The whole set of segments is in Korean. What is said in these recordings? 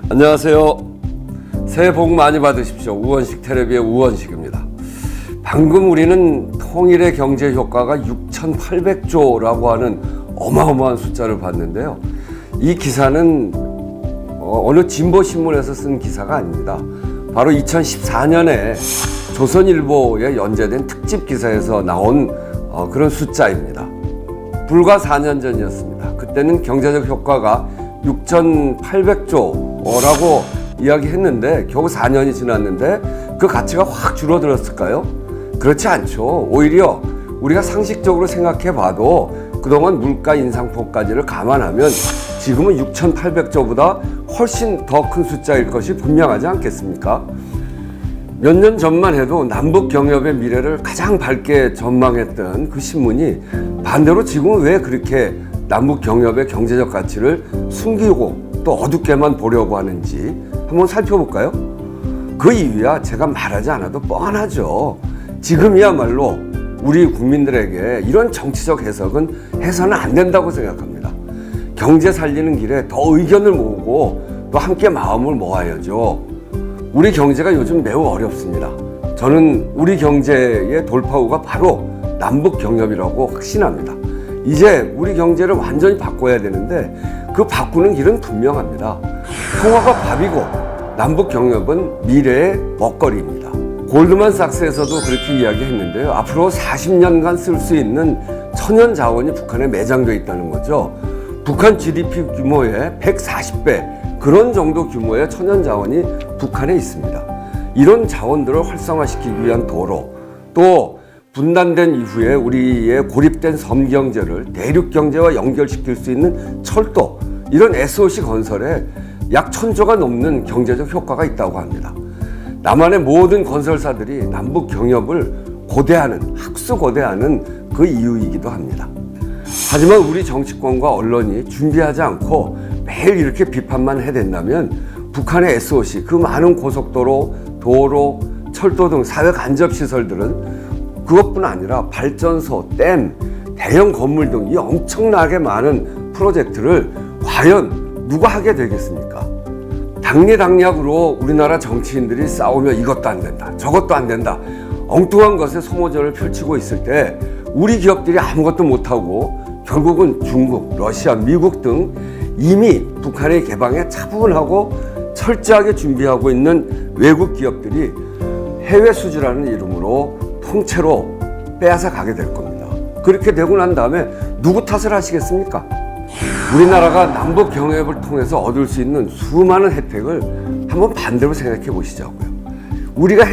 안녕하세요. 새해 복 많이 받으십시오. 우원식 텔레비의 우원식입니다. 방금 우리는 통일의 경제 효과가 6,800조라고 하는 어마어마한 숫자를 봤는데요. 이 기사는 어느 진보신문에서 쓴 기사가 아닙니다. 바로 2014년에 조선일보에 연재된 특집 기사에서 나온 그런 숫자입니다. 불과 4년 전이었습니다. 그때는 경제적 효과가 6,800조라고 이야기했는데 겨우 4년이 지났는데 그 가치가 확 줄어들었을까요? 그렇지 않죠. 오히려 우리가 상식적으로 생각해 봐도 그동안 물가 인상폭까지를 감안하면 지금은 6,800조보다 훨씬 더 큰 숫자일 것이 분명하지 않겠습니까? 몇 년 전만 해도 남북 경협의 미래를 가장 밝게 전망했던 그 신문이 반대로 지금은 왜 그렇게 남북 경협의 경제적 가치를 숨기고 또 어둡게만 보려고 하는지 한번 살펴볼까요? 그 이유야 제가 말하지 않아도 뻔하죠. 지금이야말로 우리 국민들에게 이런 정치적 해석은 해서는 안 된다고 생각합니다. 경제 살리는 길에 더 의견을 모으고 또 함께 마음을 모아야죠. 우리 경제가 요즘 매우 어렵습니다. 저는 우리 경제의 돌파구가 바로 남북 경협이라고 확신합니다. 이제 우리 경제를 완전히 바꿔야 되는데 그 바꾸는 길은 분명합니다. 통화가 밥이고 남북 경협은 미래의 먹거리입니다. 골드만삭스에서도 그렇게 이야기했는데요. 앞으로 40년간 쓸 수 있는 천연 자원이 북한에 매장되어 있다는 거죠. 북한 GDP 규모의 140배 그런 정도 규모의 천연 자원이 북한에 있습니다. 이런 자원들을 활성화시키기 위한 도로, 또 분단된 이후에 우리의 고립된 섬 경제를 대륙 경제와 연결시킬 수 있는 철도, 이런 SOC 건설에 약 1,000조가 넘는 경제적 효과가 있다고 합니다. 남한의 모든 건설사들이 남북 경협을 학수고대하는 그 이유이기도 합니다. 하지만 우리 정치권과 언론이 준비하지 않고 매일 이렇게 비판만 해댄다면 북한의 SOC, 그 많은 고속도로, 도로, 철도 등 사회 간접 시설들은 그것뿐 아니라 발전소, 댐, 대형 건물 등 이 엄청나게 많은 프로젝트를 과연 누가 하게 되겠습니까? 당리당략으로 우리나라 정치인들이 싸우며 이것도 안 된다, 저것도 안 된다, 엉뚱한 것에 소모전을 펼치고 있을 때 우리 기업들이 아무것도 못하고 결국은 중국, 러시아, 미국 등 이미 북한의 개방에 차분하고 철저하게 준비하고 있는 외국 기업들이 해외 수주라는 이름으로 통째로 빼앗아 가게 될 겁니다. 그렇게 되고 난 다음에 누구 탓을 하시겠습니까? 우리나라가 남북 경협을 통해서 얻을 수 있는 수많은 혜택을 한번 반대로 생각해 보시자고요. 우리가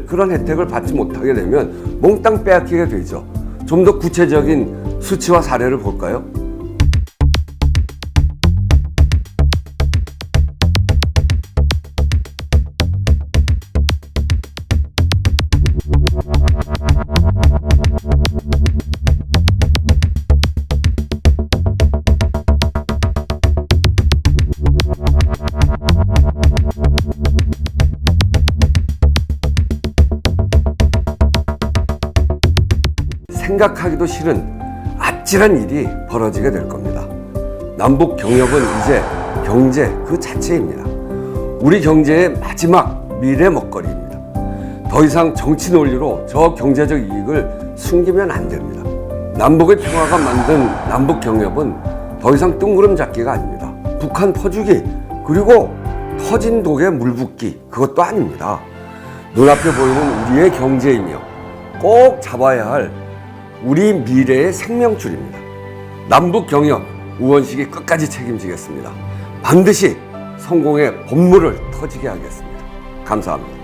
그런 혜택을 받지 못하게 되면 몽땅 빼앗기게 되죠. 좀 더 구체적인 수치와 사례를 볼까요? 생각하기도 싫은 아찔한 일이 벌어지게 될 겁니다. 남북 경협은 이제 경제 그 자체입니다. 우리 경제의 마지막 미래 먹거리입니다. 더 이상 정치 논리로 저 경제적 이익을 숨기면 안 됩니다. 남북의 평화가 만든 남북 경협은 더 이상 뜬구름 잡기가 아닙니다. 북한 퍼주기, 그리고 터진 독에 물 붓기, 그것도 아닙니다. 눈앞에 보이는 우리의 경제이며 꼭 잡아야 할 우리 미래의 생명줄입니다. 남북 경협, 우원식이 끝까지 책임지겠습니다. 반드시 성공의 본물을 터지게 하겠습니다. 감사합니다.